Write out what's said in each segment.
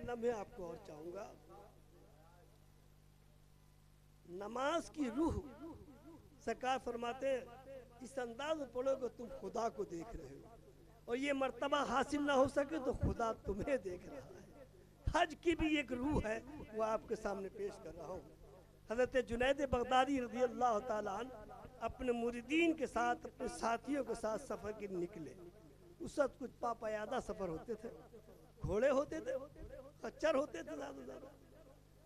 चंद लम्हे आपको और चाहूंगा। नमाज की रूह सरकार फरमाते इस अंदाज में पढ़ोगे तुम खुदा को देख रहे हो, और ये मर्तबा हासिल ना हो सके तो खुदा तुम्हें देख रहा है। हज की भी एक रूह है, वो आपके सामने पेश कर रहा हूँ। हजरत जुनैद बगदादी रज़ी अल्लाह ताला अन्हु अपने मुरीदीन के साथ, अपने साथियों के साथ सफर के निकले। उस वक्त कुछ पापयादा सफर होते थे, घोड़े होते थे, खच्चर होते थे, ज्यादा ज्यादा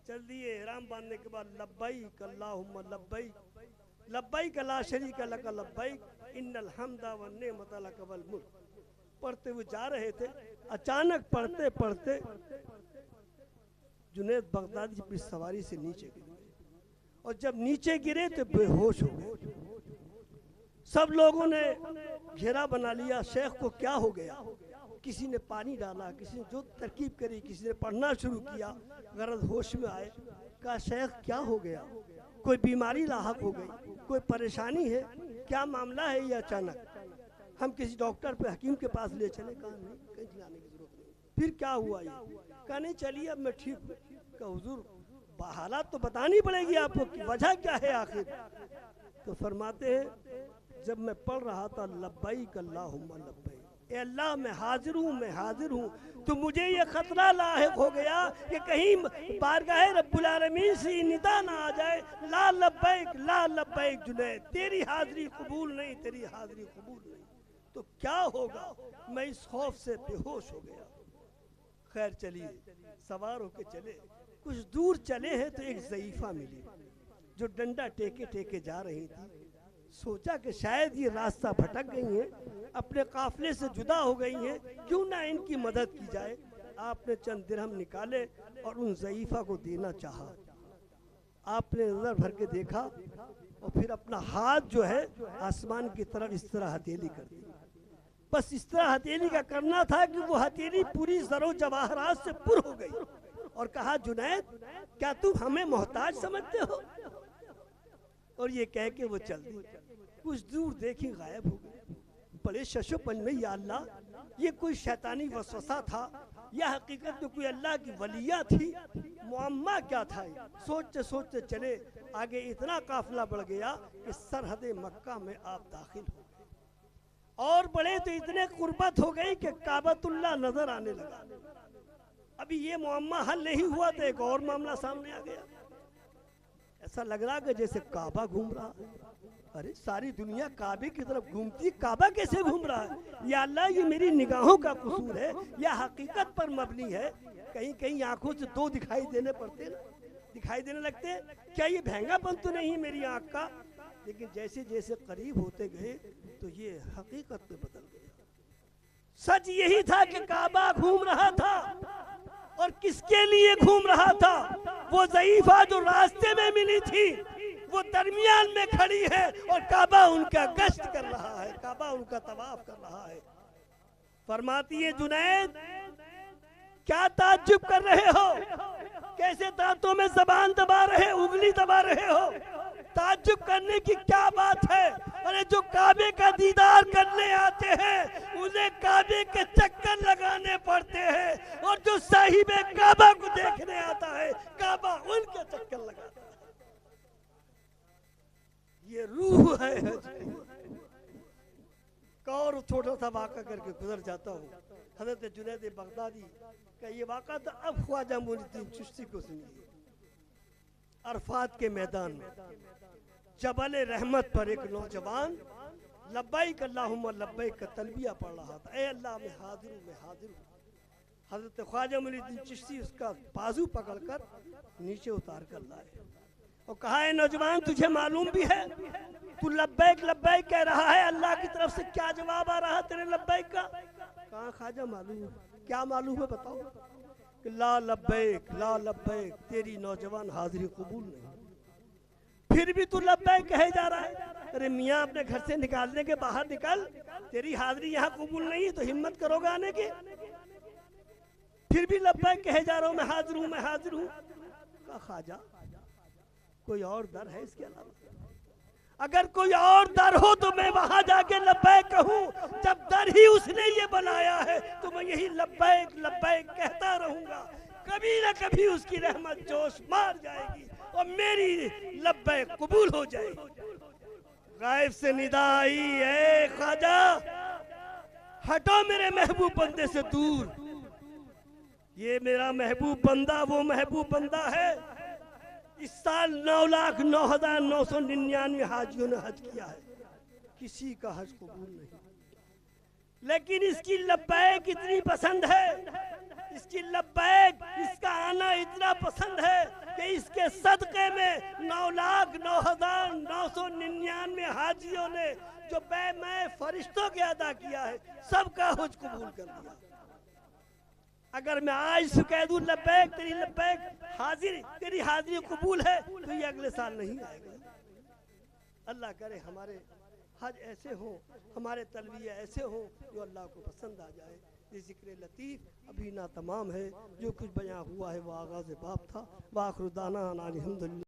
चल दिए। एहराम बांधने के बाद लब्बैक अल्लाहुम्मा लब्बैक लब्बैक ला शरीका लक लब्बैक इन्नल हम्दा वन निअमत लक वल मुल्क पढ़ते हुए जा रहे थे। अचानक पढ़ते पढ़ते जुनैद बगदादी अपनी सवारी से नीचे गिरे, और जब नीचे गिरे तो बेहोश हो गए। सब लोगों ने घेरा बना लिया, शेख को क्या हो गया। किसी ने पानी डाला, किसी ने जो तरकीब करी, किसी ने पढ़ना शुरू किया। गरज होश में आए, कहा शेख क्या हो गया, कोई बीमारी लाहक हो गई, कोई परेशानी है, क्या मामला है ये अचानक, हम किसी डॉक्टर पे हकीम के पास ले चले। कहा नहीं, कहीं जाने की जरूरत नहीं। फिर क्या हुआ ये, कहा नहीं चलिए अब मैं ठीक हूँ। कहा हुजूर हालात तो बतानी पड़ेगी आपको कि वजह क्या है आखिर। तो फरमाते हैं जब मैं पढ़ रहा था लब्बैक अल्लाहुम्मा लब्बैक, ए अल्लाह मैं हाजिर हूँ, मैं हाजिर हूँ, तो मुझे ये खतरा लाहिक हो गया कि कहीं बारगाह रब्बुल आलमीन से निदा ना आ जाए, ला लब्बैक जुनैद, तेरी हाजिरी कबूल नहीं, तेरी हाजिरी कबूल नहीं। तो क्या होगा, मैं इस खौफ से बेहोश हो गया। खैर चलिए, सवार होके चले। कुछ दूर चले हैं तो एक ज़ईफ़ा मिली जो डंडा टेके टेके जा रही थी। सोचा कि शायद ये रास्ता भटक गई हैं, अपने काफिले से जुदा हो गई हैं, क्यों ना इनकी मदद की जाए। आपने चंद दिरहम निकाले और उन ज़ईफ़ा को देना चाहा। आपने नजर भर के देखा और फिर अपना हाथ जो है आसमान की तरफ इस तरह हथेली कर दी। बस इस तरह हथेली का करना था कि वो हथेली पूरी जरो जवाहरात से पुर हो गई, और कहा जुनैद क्या तुम हमें मोहताज समझते हो। और ये कह के वो चल दी। कुछ दूर देखी गायब हो गई। बड़े शशो पंज में, या अल्लाह ये कोई शैतानी वसवसा था या हकीकत में कोई अल्लाह की वलिया थी, मुअम्मा क्या था। सोचते सोचते चले, आगे इतना काफिला बढ़ गया कि सरहद मक्का में आप दाखिल हो गए, और बड़े तो इतने कुर्बत हो गई कि काबतुल्लाह नजर आने लगा। अभी ये मुअम्मा हल नहीं हुआ तो एक और मामला सामने आ गया। ऐसा लग रहा कि जैसे काबा घूम रहा है। अरे सारी दुनिया काबे की तरफ घूमती, काबा कैसे घूम रहा है। या अल्लाह ये मेरी निगाहों का कसूर है या हकीकत पर मबनी है। कहीं कहीं आंखों से दो दिखाई देने पड़ते ना, दिखाई देने लगते। क्या ये भैंगापन तो नहीं मेरी आंख का। लेकिन जैसे जैसे करीब होते गए तो ये हकीकत में बदल गया। सच यही था कि काबा घूम रहा था, और किसके लिए घूम रहा था। वो ज़ईफ़ा जो रास्ते में मिली थी वो दरमियान में खड़ी है, और काबा उनका गश्त कर रहा है, काबा उनका तवाफ कर रहा है। फरमाती है जुनैद क्या ताज्जुब कर रहे हो, कैसे दांतों में जबान दबा रहे, उंगली दबा रहे हो। ताज्जुब करने की क्या बात है। अरे जो काबे का दीदार करने आते हैं उन्हें काबे के चक्कर लगाने पड़ते हैं, और जो साहिबे काबा को देखने आता है काबा उनके चक्कर लगाता है। ये रूह है हज। और छोटा सा वाक़ा करके गुजर जाता हूँ। हज़रत जुनैद बगदादी का ये वाक़ा था। अब ख्वाजा मोइनुद्दीन चिश्ती को सुनिए। अरफात के मैदान में जबल रहमत पर एक नौजवान लब्बैक अल्लाहुम्मा लब्बैक का तलबिया पढ़ रहा था। ए अल्लाह मैं हाजिर हूँ, मैं हाजिर हूँ। हज़रत ख्वाजा मोइनुद्दीन चिश्ती उसका बाजू पकड़कर नीचे उतार कर लाए और कहा है नौजवान तुझे मालूम भी है तू लब्बैक लब्बैक कह रहा है, अल्लाह की तरफ से क्या जवाब आ रहा है तेरे लब्बैक का। कहा ख्वाजा मालूम, क्या मालूम है बताओ। कि ला लब्बैक तेरी नौजवान हाजिरी कबूल नहीं। फिर भी तू लब्बैक कहे जा रहा है। अरे मियाँ अपने घर से निकालने के बाहर निकल, तेरी हाजिरी यहाँ कबूल नहीं है तो हिम्मत करोगे आने की। फिर भी लब्बैक कहे जा रहा हूँ, मैं हाजिर हूँ, मैं हाजिर हूँ। कहा ख्वाजा कोई और दर है इसके अलावा। अगर कोई और दर हो तो मैं वहां जाके लब्बैक कहूं, जब दर ही उसने ये बनाया है तो मैं यही लब्बैक लब्बैक कहता रहूंगा। कभी ना कभी उसकी रहमत जोश मार जाएगी और मेरी लब्बैक कबूल हो जाएगी। गायब से निदा आई है ख्वाजा, हटो मेरे महबूब बंदे से दूर। ये मेरा महबूब बंदा वो महबूब बंदा है, इस साल 9,09,999 हाजियों ने हज किया है, किसी का हज कबूल नहीं। लेकिन इसकी लब्बैक इतनी पसंद है, इसकी लब्बैक, इसका आना इतना पसंद है कि इसके सदक़े में 9,09,999 हाजियों ने जो मैं फरिश्तों के अदा किया है, सबका हज कबूल कर दिया। अगर मैं आज कह दूं लब्बैक, तेरी लब्बैक हाजिर, तेरी हाजिरी कबूल है, तो ये अगले साल नहीं आएगा। अल्लाह करे हमारे हज ऐसे हो, हमारे तलबिया ऐसे हो जो अल्लाह को पसंद आ जाए। ये जिक्र लतीफ़ अभी ना तमाम है, जो कुछ बयां हुआ है वो आगाज़ बाप था। वाखिर दाना अनिल हम्दुलिल्लाह।